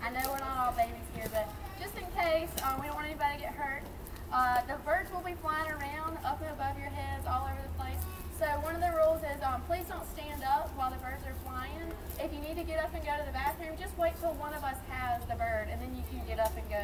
I know we're not all babies here, but just in case, we don't want anybody to get hurt. The birds will be flying around up and above your heads all over the place. So one of the rules is please don't stand up while the birds are flying. If you need to get up and go to the bathroom, just wait till one of us has the bird and then you can get up and go.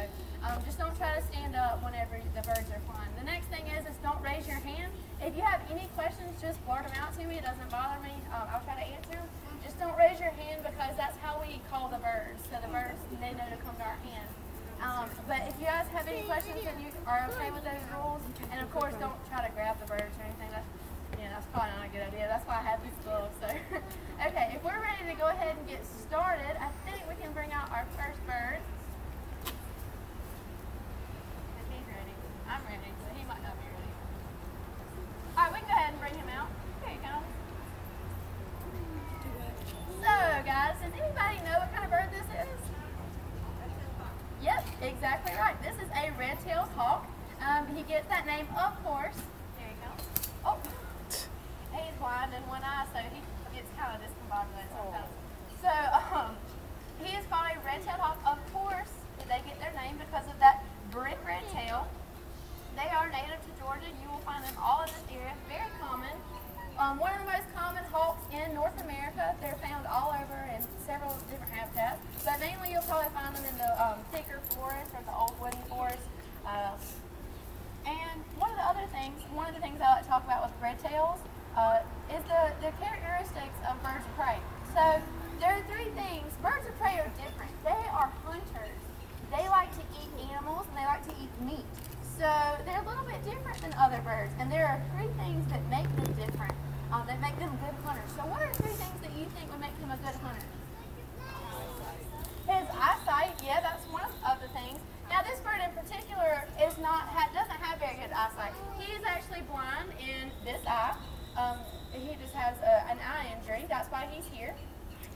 Just don't try to stand up whenever the birds are flying. The next thing is don't raise your hand. If you have any questions, just blurt them out to me. It doesn't bother me. I'll try to answer them. Just don't raise your hand because that's how we call the birds. So the birds, they know to come to our hand. But if you guys have any questions and you are okay with those rules, and of course don't try to grab the birds or anything, that's probably not a good idea. That's why I have these gloves. So, okay, if we're ready to go ahead and get started, I think we can bring out our first bird. If he's ready. I'm ready, so he might not be ready. All right, we can go ahead and bring him out. Here you go. So, guys, does anybody know what kind of bird this is? Yep, exactly right. This is a red-tailed hawk. He gets that name, of course. There you go. Oh, he's blind in one eye, so he gets kind of discombobulated sometimes. So, he is called a red-tailed hawk. Of course, they get their name because of that brick red tail. They are native to Georgia. You will find them all in this area. Very common. One of the most common hawks in North America. They're found all over in several different habitats, but mainly you'll probably find them in the thicker forest or the old woody forest. And one of the things I like to talk about with red tails is the characteristics of birds of prey. So there are three things. Birds of prey are different. They are hunters. They like to eat animals and they like to eat meat. So they're a little bit different than other birds, and there are three things that make them different. That make them good hunters. So what are three things that you think would make him a good hunter? His eyesight, yeah, that's one of the things. Now this bird in particular doesn't have very good eyesight. He is actually blind in this eye. He just has an eye injury. That's why he's here.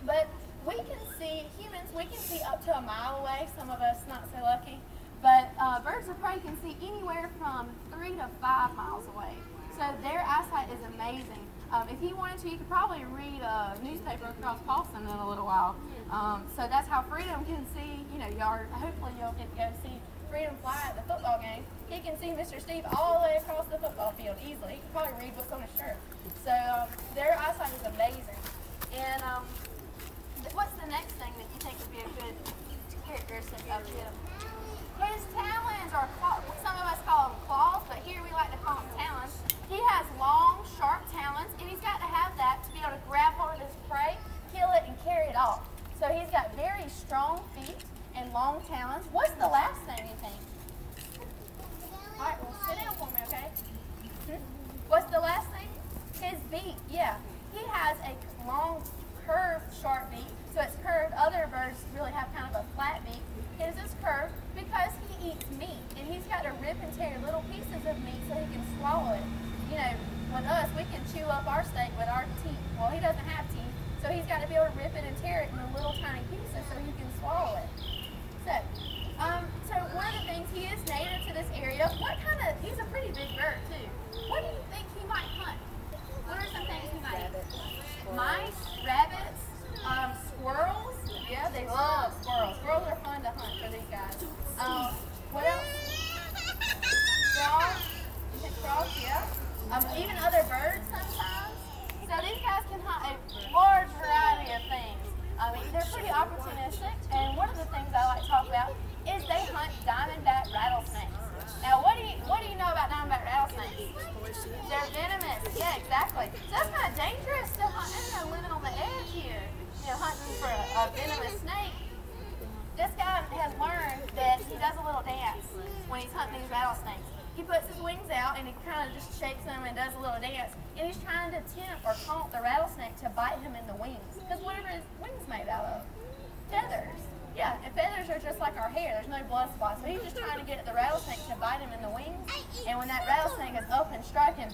But we can see, humans, we can see up to a mile away. Some of us not so lucky. But birds of prey can see anywhere from 3 to 5 miles away. So their eyesight is amazing. If he wanted to, you could probably read a newspaper across Paulson in a little while. So that's how Freedom can see, hopefully you'll get to go see Freedom fly at the football game. He can see Mr. Steve all the way across the football field easily. He can probably read what's on his shirt. So their eyesight is amazing. And what's the next thing that you think would be a good characteristic of him? His talons are claws. Some of us call them claws, but here we like to call them talons. He has long, sharp talons, and he's got to have that to be able to grab hold of his prey, kill it, and carry it off. So he's got very strong feet and long talons. What's the last thing you think? All right, well, sit down for me, okay? What's the last thing? His beak, yeah. He has a long, curved, sharp beak, so it's curved. Other birds really have kind of a flat beak. His is curved because he eats meat, and he's got to rip and tear little pieces of meat so he can swallow it. With us, we can chew up our steak with our teeth. Well, he doesn't have teeth, so he's got to be able to rip it and tear it into little tiny pieces so he can swallow it. So one of the things, he is native to this area. He's a pretty big bird too. What do you think he might hunt? What are some things he might eat? Mice, rabbits, squirrels. Yeah, they love squirrels. Squirrels are fun to hunt for these guys. What else? Frogs. You think frogs? Yeah. Even other birds sometimes. So these guys can hunt a large variety of things. They're pretty opportunistic, and one of the things I like to talk about is they hunt diamondback rattlesnakes. Now, what do you know about diamondback rattlesnakes? They're venomous. Yeah, exactly. So that's kind of dangerous to hunt. They're living on the edge here, hunting for a venomous snake. This guy has learned that he does a little dance when he's hunting these rattlesnakes. He puts his wings out and he kind of just shakes them and does a little dance. And he's trying to tempt or taunt the rattlesnake to bite him in the wings. Because what are his wings made out of? Feathers. Yeah, and feathers are just like our hair. There's no blood supply. So he's just trying to get the rattlesnake to bite him in the wings. And when that rattlesnake is up and striking,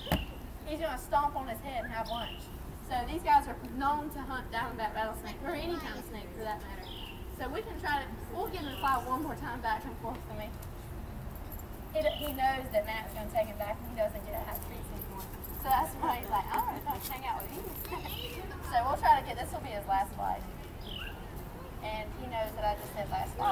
he's going to stomp on his head and have lunch. So these guys are known to hunt diamondback rattlesnake, or any kind of snake for that matter. So we can we'll get him to fly one more time back and forth for me. He knows that Matt's going to take him back and he doesn't get to have treats anymore. So that's why he's like, all right, I'll hang out with you. So we'll try to this will be his last flight. And he knows that I just said last flight.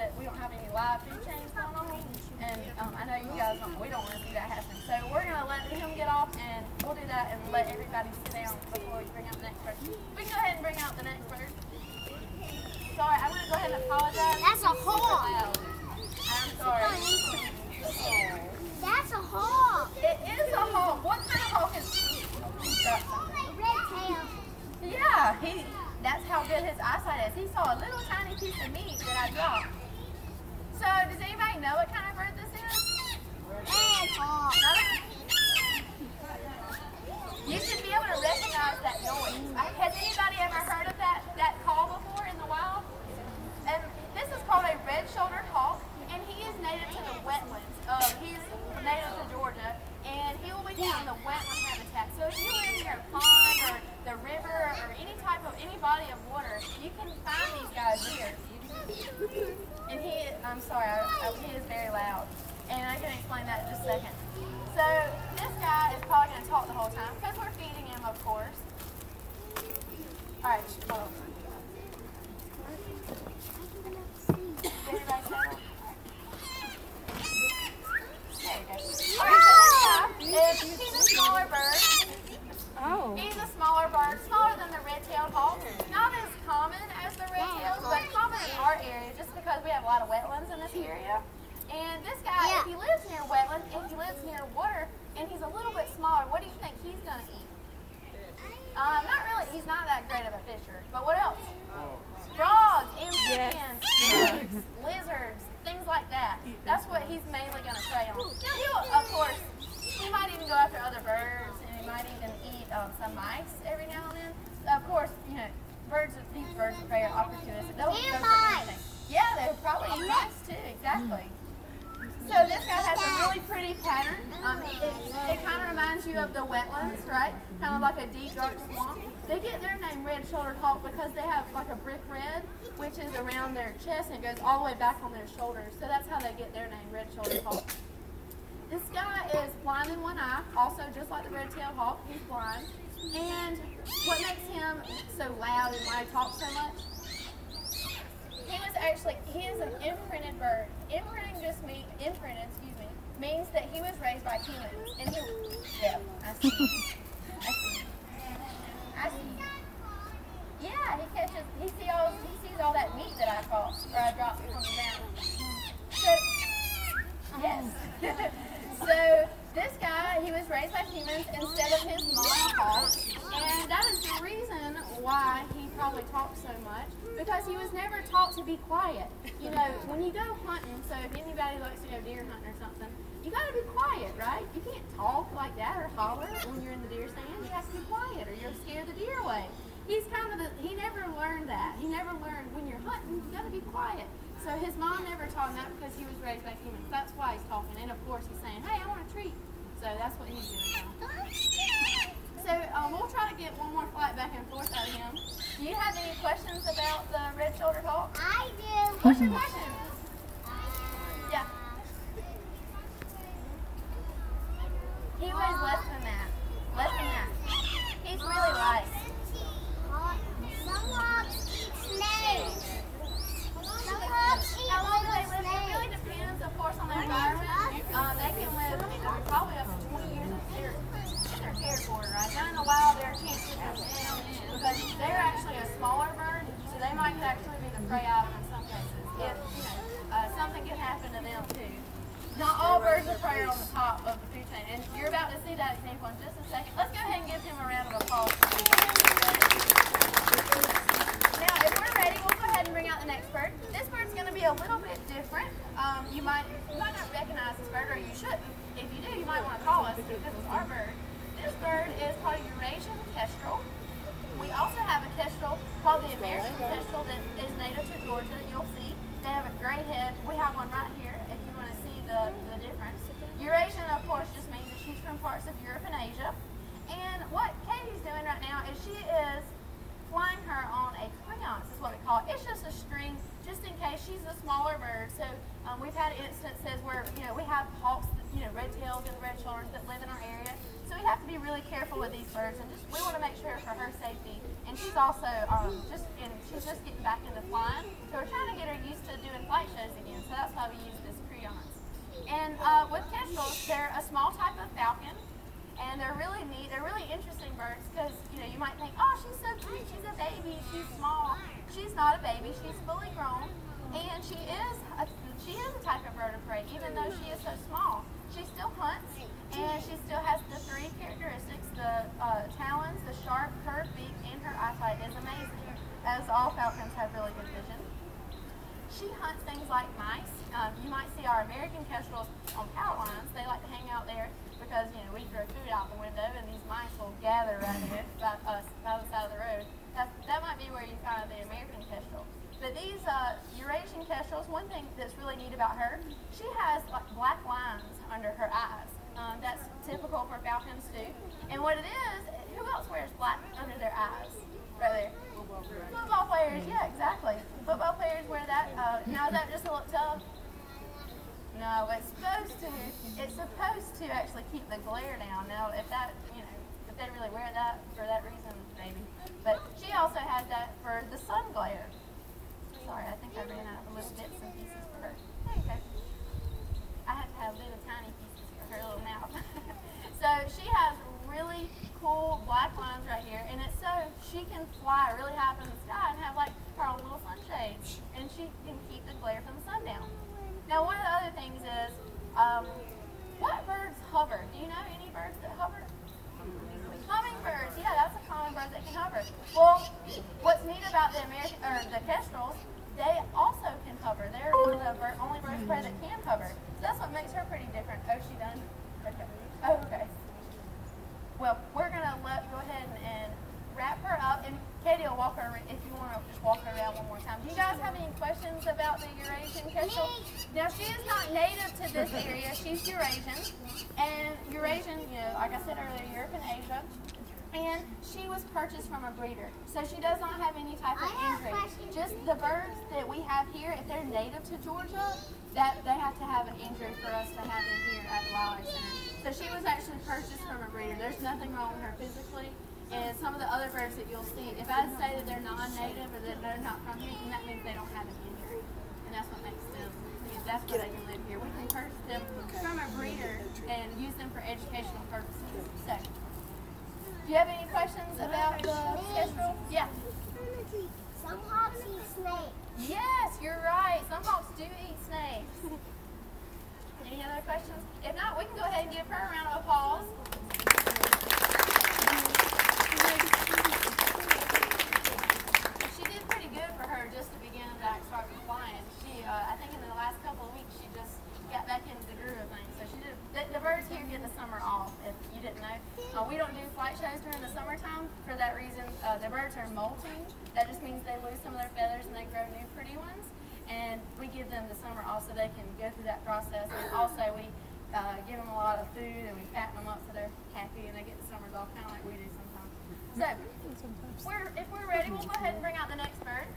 that we don't have any live food chains going on. And I know you guys we don't want to see that happen. So we're going to let him get off, and we'll do that and let everybody sit down before we bring out the next bird. We can go ahead and bring out the next bird. Sorry, I'm going to go ahead and apologize. That's a hawk. I'm sorry. That's a hawk. It is a hawk. What kind of hawk is Red tail. Yeah, that's how good his eyesight is. He saw a little tiny piece of meat that I dropped. So, does anybody know what kind of bird this is? Red hawk. You should be able to recognize that noise. Has anybody ever heard of that call before in the wild? And this is called a red-shouldered hawk, and he is native to the wetlands. He's native to Georgia, and he will be found in the wetland habitat. So if you live near a pond or the river or any body of water, you can find these guys here. And I'm sorry, he is very loud. And I can explain that in just a second. So this guy is probably going to talk the whole time because we're feeding him, of course. All right, hold on. Everybody settle? There you go. All right, so this guy he's a smaller bird. Oh. He's a smaller bird, smaller than the red-tailed hawk. Not as common as the red-tailed, but common in our area just because we have a lot of wetlands in this area. And this guy, if he lives near wetlands, if he lives near water, and he's a little bit smaller, what do you think he's going to eat? Not really. He's not that great of a fisher. But what else? Frogs, amphibians, snakes, lizards, things like that. That's what he's mainly going to prey on. Now, he'll, of course, he might even go after other birds, and he might even eat some mice every now and then. Of course, you know, these birds of prey are opportunistic. They'll go for anything. Yeah, they'll probably eat mice too. Exactly. So this guy has a really pretty pattern. It kind of reminds you of the wetlands, right? Kind of like a deep, dark swamp. They get their name red-shouldered hawk because they have like a brick red, which is around their chest and it goes all the way back on their shoulders. So that's how they get their name, red-shouldered hawk. This guy is blind in one eye, also just like the red-tailed hawk, he's blind. And what makes him so loud and why he talks so much? He is an imprinted bird. Imprinting means that he was raised by humans. And I see. Yeah, he sees all that meat that I caught, or I dropped from the mountain. So, yes. So, this guy, he was raised by humans instead of his mom hawk. And that is the reason why he probably talks so much. Because he was never taught to be quiet. You know, when you go hunting, so if anybody likes to go deer hunting or something, you got to be quiet, right? You can't talk like that or holler when you're in the deer stand. You have to be quiet or you'll scare the deer away. He never learned that. He never learned when you're hunting, you got to be quiet. So his mom never taught him that because he was raised by humans. That's why he's talking. And of course he's saying, hey, I want a treat. So that's what he's doing now. So we'll try to get one more flight back and forth out of him. Do you have any questions about the red-shouldered hawk? I do. What's your question? Yeah. He weighs less than that. Less than that. He's really light. Some hawks eat snakes. Some hawks eat How long do they little live? It really snakes. depends, of course, on their environment. They can live probably up to 20 years if they're cared for, right? Down in the wild, they can't sit down because they're actually a smaller bird, so they might actually be the prey item in some cases. If something can happen to them too. Not all birds of prey are on the top of the food chain, and you're about to see that example in just a second. Let's go ahead and give him a round of applause. Now, if we're ready, we'll go ahead and bring out the next bird. This bird's going to be a little bit different. You might not recognize this bird, or you shouldn't. If you do, you might want to call us because it's our bird. This bird is called a Eurasian kestrel. We also have a kestrel called the American kestrel that is native to Georgia that you'll see. They have a gray head. We have one right here if you want to see the difference. Eurasian, of course, just means that she's from parts of Europe and Asia. And what Katie's doing right now is she is flying her on a creance, is what we call it. It's just a string, just in case she's a smaller bird. So we've had instances where, we have hawks, red tails and red shoulders that live in our area. So we have to be really careful with these birds, and we want to make sure for her safety and and she's also she's just getting back into flying. So we're trying to get her used to doing flight shows again. So that's why we use this Creons. And with kestrels, they're a small type of falcon, and they're really neat. They're really interesting birds because you might think, oh, she's so cute, she's a baby, she's small. She's not a baby, she's fully grown, and she is a type of bird of prey. Even though she is so small, she still hunts, and she still has the three characteristics: the talons, the sharp, curved beak, and her eyesight is amazing, as all falcons have really good vision. She hunts things like mice. You might see our American kestrels on power lines. They like to hang out there because we throw food out the window, and these mice will gather right here by us by the side of the road. That might be where you find the American kestrel. But these Eurasian kestrels, one thing that's really neat about her, she has like black lines under her eyes. That's typical for falcons too. And what it is, who else wears black under their eyes? Right there. Football players, yeah, exactly. Football players wear that. Now is that just to look tough? No, it's supposed to actually keep the glare down. Now, if they really wear that for that reason, maybe. But she also has that for the sun glare. Sorry, I think I ran out of little bits and pieces for her. There you go. I have to have little tiny pieces for her little mouth. So she has really cool black lines right here, and it's so she can fly really high up in the sky and have like her own little sunshades, and she can keep the glare from the sun down. Now, one of the other things is, what birds hover? Do you know any birds that hover? Hummingbirds, yeah, that's a common bird that can hover. Well, what's neat about the kestrels, they also can hover. They're one of the only birds of prey that can hover. So that's what makes her pretty different. Oh, she done? Okay. Oh, okay. Well, we're going to go ahead and wrap her up, and Katie will walk her, if you want to just walk her around one more time. Do you guys have any questions about the Eurasian kestrel? Now, she is not native to this area. She's Eurasian, and Eurasian, like I said earlier, Europe and Asia. And she was purchased from a breeder, so she does not have any type of injury. Just the birds that we have here, if they're native to Georgia, that they have to have an injury for us to have them here at the Wildlife Center. So she was actually purchased from a breeder. There's nothing wrong with her physically. And some of the other birds that you'll see, if I say that they're non-native or that they're not from here, then that means they don't have an injury. And that's what makes them, that's why they can live here. We can purchase them from a breeder and use them for educational purposes. So, do you have any questions about the kestrel? Yeah. Some hawks eat snakes. Yes, you're right. Some hawks do eat snakes. Any other questions? If not, we can go ahead and give her a round of applause. She did pretty good for her just to begin to start flying. She, I think in the last couple of weeks, she just got back into the groove of things. So she did. The birds here get the summer off, if you didn't know. We don't do flight shows during the summertime for that reason. The birds are molting. That just means they lose some of their feathers and they grow new pretty ones. And we give them the summer off so they can go through that process. And also we give them a lot of food and we fatten them up so they're happy and they get the summers off, kind of like we do sometimes. So, if we're ready, we'll go ahead and bring out the next bird.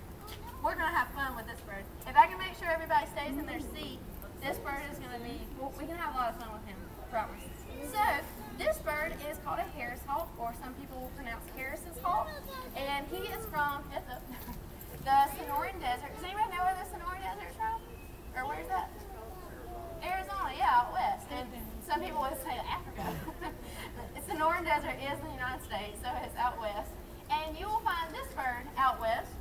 We're going to have fun with this bird. If I can make sure everybody stays in their seat, this bird is going to be, we can have a lot of fun with him, I promise. So, this bird is called a Harris hawk, or some people will pronounce Harris's hawk, and he is from the Sonoran Desert. Does anybody know where the Sonoran Desert is from? Or where's that? Arizona, yeah, out west. And some people would say Africa. The Sonoran Desert is in the United States, so it's out west. And you will find this bird out west.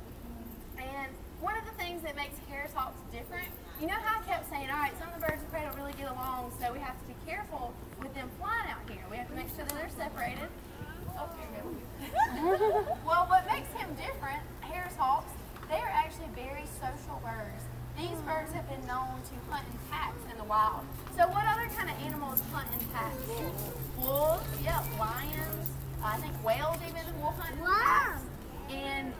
And one of the things that makes Harris hawks different, you know how I kept saying, all right, some of the birds of prey don't really get along, so we have to be careful with them flying out here. We have to make sure that they're separated. Oh, here you go. Well, what makes him different, Harris hawks, they are actually very social birds. These birds have been known to hunt in packs in the wild. So what other kind of animals hunt in packs? Wolves, yeah, lions, I think whales even will hunt in packs. And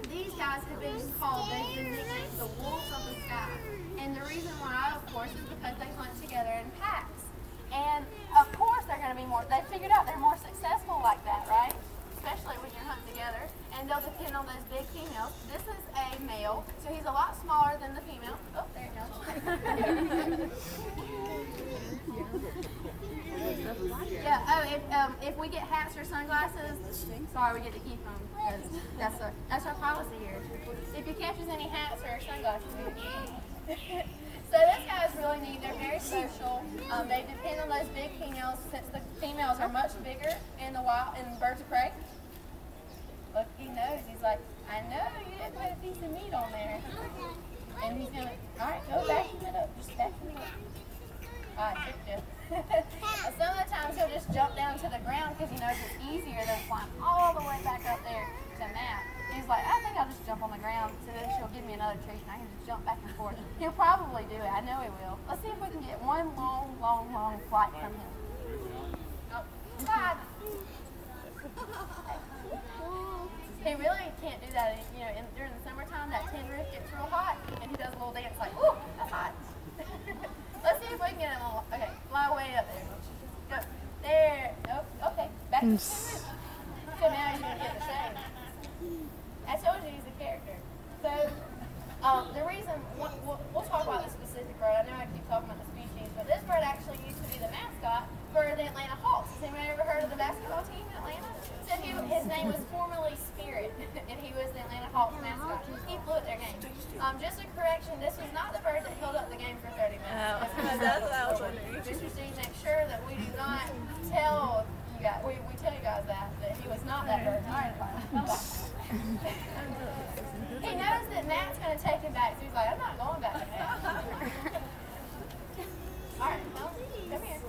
these guys have been called, they've been nicknamed the wolves of the sky. And the reason why, of course, is because they hunt together in packs. And of course they're going to be more, they figured out they're more successful like that, right? Especially when you're hunting together. And they'll depend on those big females. This is a male, so he's a lot smaller than the female. Oh, there you go. Yeah. Oh, if we get hats or sunglasses, sorry, we get to keep them because that's our policy here. If you catch us any hats or sunglasses, we get So those guys really neat. They're very social. They depend on those big females since the females are much bigger in the wild in birds of prey. Look, he knows. He's like, I know you didn't put a piece of meat on there. And he's gonna, all right, go vacuum it up. Just vacuum it up. I tricked you. Some of the times he'll just jump down to the ground because he knows it's easier than climb all the way back up there to Matt. He's like, I think I'll just jump on the ground so then she'll give me another treat and I can just jump back and forth. He'll probably do it. I know he will. Let's see if we can get one long flight from him. Oh, slide. He really can't do that, during the summertime. That tin roof gets real hot, and he does a little dance like, ooh, that's hot. Let's see if we can get him all. Okay, fly way up there. Go. There. Nope. Okay. Back to the tin roof. So now he's going to get the shade. I told you he's a character. So, the reason, we'll talk about the specific bird. I know I keep talking about the species, but this bird actually used to be the mascot for the Atlanta Hawks. Has anybody ever heard of the basketball team in Atlanta? So his name was formerly Spirit, and he was the Atlanta Hawks mascot. He flew at their game. Just a correction, this was not the bird that held up the game for 30 minutes. That's what I was wondering. Just to make sure that we do not tell you guys, we tell you guys that he was not that bird. All right, bye. He knows that Matt's going to take him back, so he's like, I'm not going back to Matt. All right, well, come here.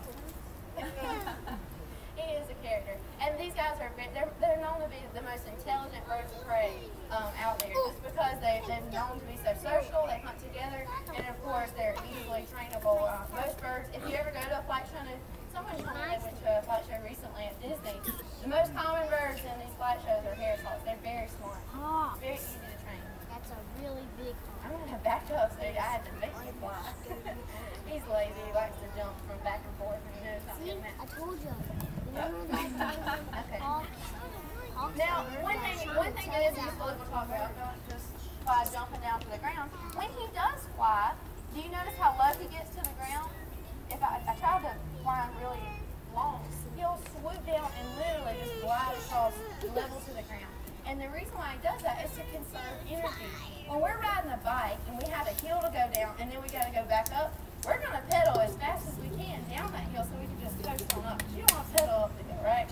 He is a character. And these guys are, they're known to be the most intelligent birds of prey out there, just because they're known to be so social, they hunt together, and of course they're easily trainable. Most birds, if you ever go to a flight show, someone told me they went to a flight show recently at Disney, the most common birds in these flight shows are Harris hawks. They're very smart, very easy to train. That's a really big one. I'm going to back up so I had to make him fly. He's lazy, he likes to jump from back and forth, and he knows not See, getting that. I told you. Okay. Now, one thing that is useful that we'll talk about, just by jumping down to the ground, when he does fly, do you notice how low he gets to the ground? If I try to fly really long, he'll swoop down and literally just glide across level to the ground. And the reason why he does that is to conserve energy. When we're riding a bike and we have a hill to go down and then we got to go back up, we're going to pedal as fast as we can down that hill so we can just coast on up. You don't want to pedal up the hill, right?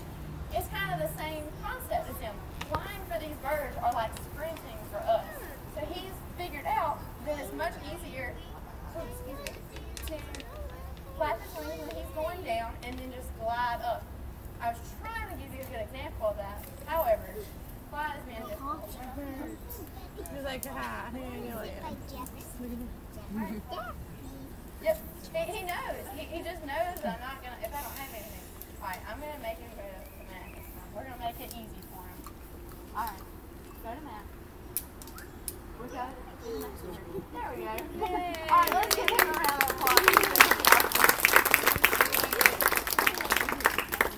It's kind of the same concept as him. Flying for these birds are like sprinting for us. So he's figured out that it's much easier to flap his wings when he's going down and then just glide up. I was trying to give you a good example of that. However, flying has been difficult. He's like, hi, how you doing? Yep, he knows. He just knows that I'm not going to, if I don't have anything. Alright, I'm going to make him go to Matt this time. We're going to make it easy for him. Alright, go to Matt. We got it. Do the next one. There we go. Alright, let's give him a round of applause.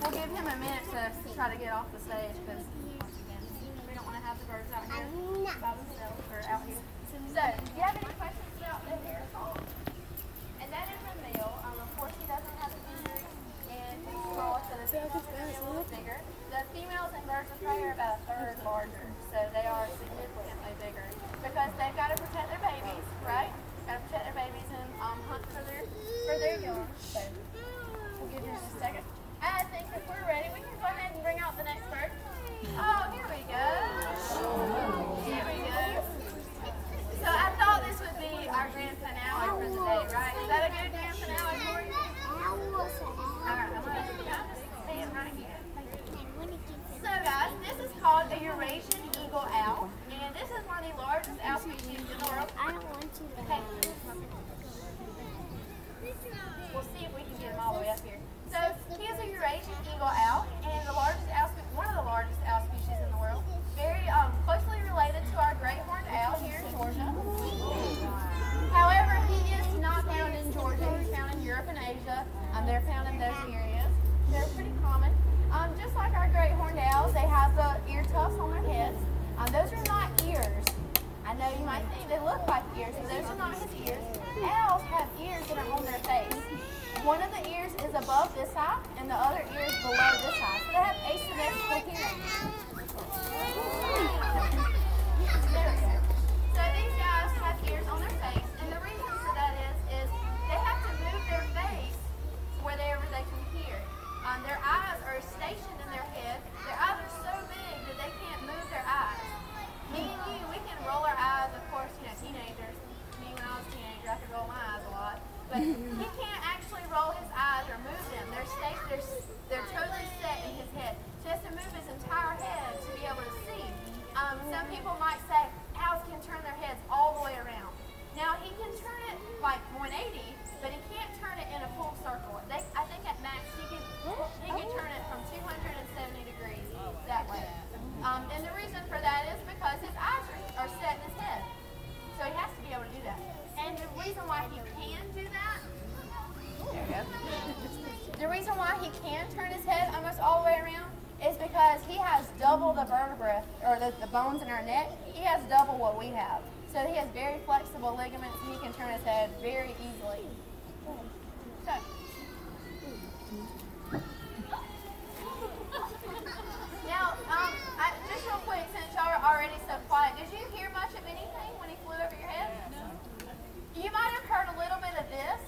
We'll give him a minute to try to get off the stage because, once again, we don't want to have the birds out here by themselves or out here. So, do you have any questions about the hair call? And that is a male. Of course, he doesn't have a injury in his jaw, so the females are going to be a little bigger. The females in birds of prey are about a third larger, so they are significantly bigger because they've got to protect their babies, right? Got to protect their babies and hunt for their young. So we'll give you just a second. I think if we're ready, we can go ahead and bring out the next bird. Oh, here we go. Here we go. So I thought this would be our grand finale for the day, right? Is that a good grand finale for you? Alright, I'm going to stand right here. So guys, this is called a Eurasian eagle owl, and this is one of the largest owl species in the world. I don't want to. Okay. We'll see if we can get him all the way up here. So he is a Eurasian eagle owl, and one of the largest owl species in the world. Very closely related to our great horned owl here in Georgia. However, he is not found in Georgia. He's found in Europe and Asia. They're found in those areas. They're pretty common. Just like our great horned owls, they have the ear tufts on their heads. Those are not ears. I know you might think they look like ears, but those are not his ears. Owls have ears that are on their face. One of the above this eye, and the other ear is below this eye. So they have asymmetrical hearing. There we go. So these guys have ears on their face, and the reason for that is they have to move their face wherever they can hear. Their eyes are stationed in their head. Their eyes are so big that they can't move their eyes. Me and you, we can roll our eyes, of course, teenagers. Me when I was a teenager, I could roll my eyes a lot. But he can't actually roll his eyes or move them. They're totally set in his head. So he has to move his entire head to be able to see. Some people might say, owls can turn their heads all the way around. Now, he can turn it like 180, but he can't turn it in a full circle. I think at max, he can turn it from 270 degrees that way. And the reason for that is because his eyes are set in his head. So he has to be able to do that. And the reason why he can do that, there we go. The reason why he can turn his head almost all the way around is because he has double the vertebra, or the bones in our neck. He has double what we have. So he has very flexible ligaments, and he can turn his head very easily. So. Now, just real quick, since y'all are already so quiet, did you hear much of anything when he flew over your head? No. You might have heard a little bit of this,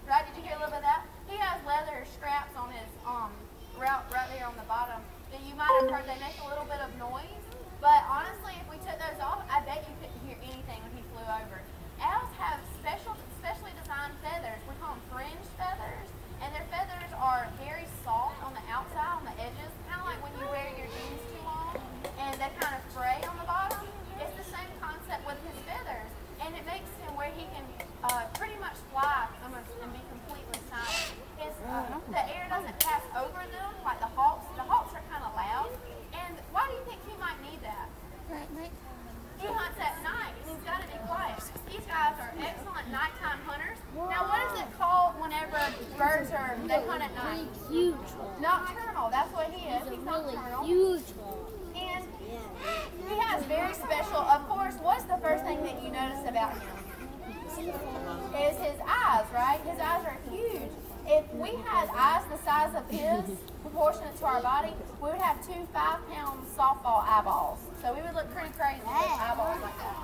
right? Did you hear a little bit of that? He has leather straps on his right there on the bottom that you might have heard. They make a little bit of noise, but honestly, if we took those off, I bet you couldn't hear anything when he flew over. Owls have specially designed feathers. We call them fringe feathers, and their feathers are very soft on the outside, on the edges, kind of like when you wear your jeans too long, and they kind of fray on the bottom. It's the same concept with his feathers, and it makes him where he can pretty much fly almost and be completely silent. The air doesn't pass over them like the hawks. The hawks are kind of loud, and why do you think he might need that? He hunts at night, and he's got to be quiet. These guys are excellent nighttime hunters. Now, what is it called whenever birds they hunt at night? Huge. Nocturnal. That's what he is. He's nocturnal. Huge. And he has very special, of course, what's the first thing that you notice about him? Is his eyes, right? His eyes are huge. If we had eyes the size of his, proportionate to our body, we would have 2 5-pound softball eyeballs. So we would look pretty crazy with eyeballs like that.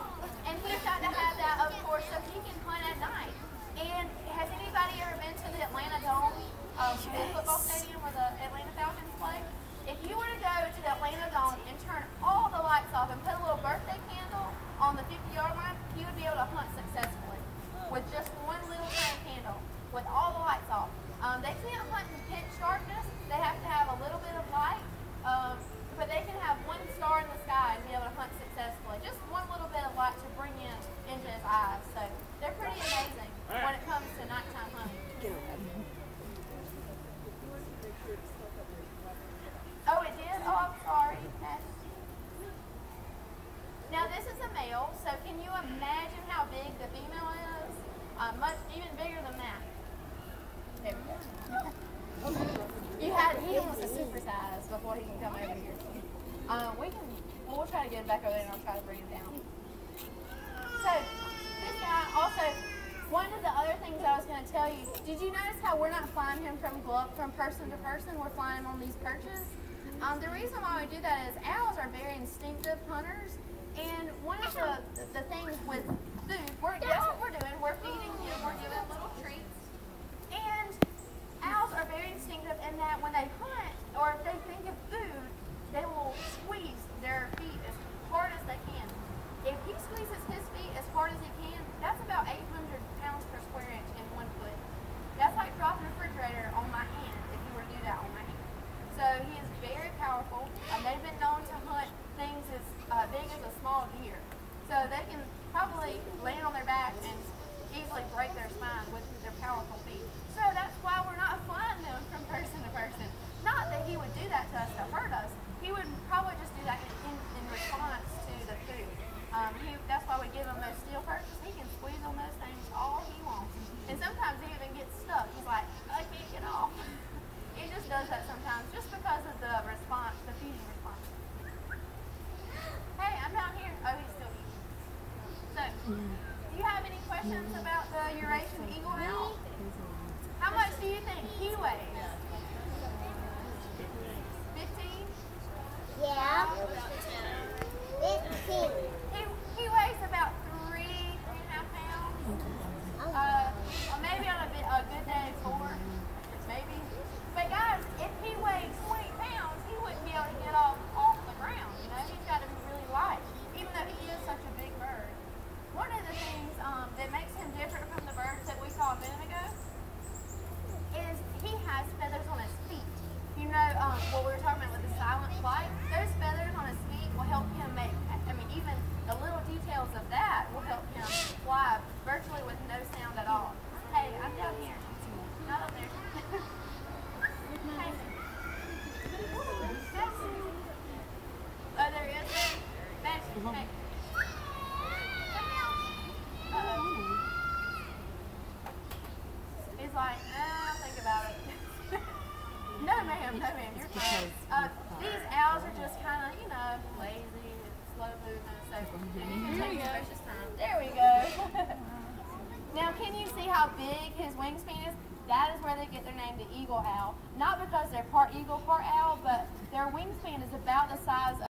And he's got to have that, of course, so he can hunt at night. And has anybody ever been to the Atlanta Dome, the football stadium where the Atlanta Falcons play? If you were to go to the Atlanta Dome and turn all the lights off and put a little birthday candle on the 50-yard line, you would be able to hunt successfully with just one little tiny candle, with all the lights off. They can't hunt in pitch darkness. They have to have a little bit of light, but they can have one star in the sky and be able to hunt successfully. Just one little bit of light to bring into his eyes. So they're pretty amazing when it comes to nighttime hunting. Oh, it did? Oh, I'm sorry. Now this is a male, so can you imagine how big the female is? Even bigger than that. There we go. He was a super size before he can come over here. We'll try to get him back over there and I'll try to bring him down. So this guy also, one of the other things I was going to tell you, did you notice how we're not flying him from person to person? We're flying him on these perches. The reason why we do that is owls are very instinctive hunters, and one of the things with food, that's what we're doing. We're feeding him, we're giving little treats, and owls are very instinctive in that when they hunt, or if they think of food, they will squeeze their feet as hard as they can. If he squeezes his feet as hard as he can, that's about 800 pounds per square inch in 1 foot. That's like dropping a refrigerator on my hand if you were to do that on my hand. So he is very powerful. They've been known to hunt things as big as a small deer. So they can probably land on their back and easily break their spine with like, I'll think about it. No, ma'am, you're fine. These owls are just kind of, lazy, slow moving, so take your precious time. There we go. Now, can you see how big his wingspan is? That is where they get their name, the eagle owl. Not because they're part eagle, part owl, but their wingspan is about the size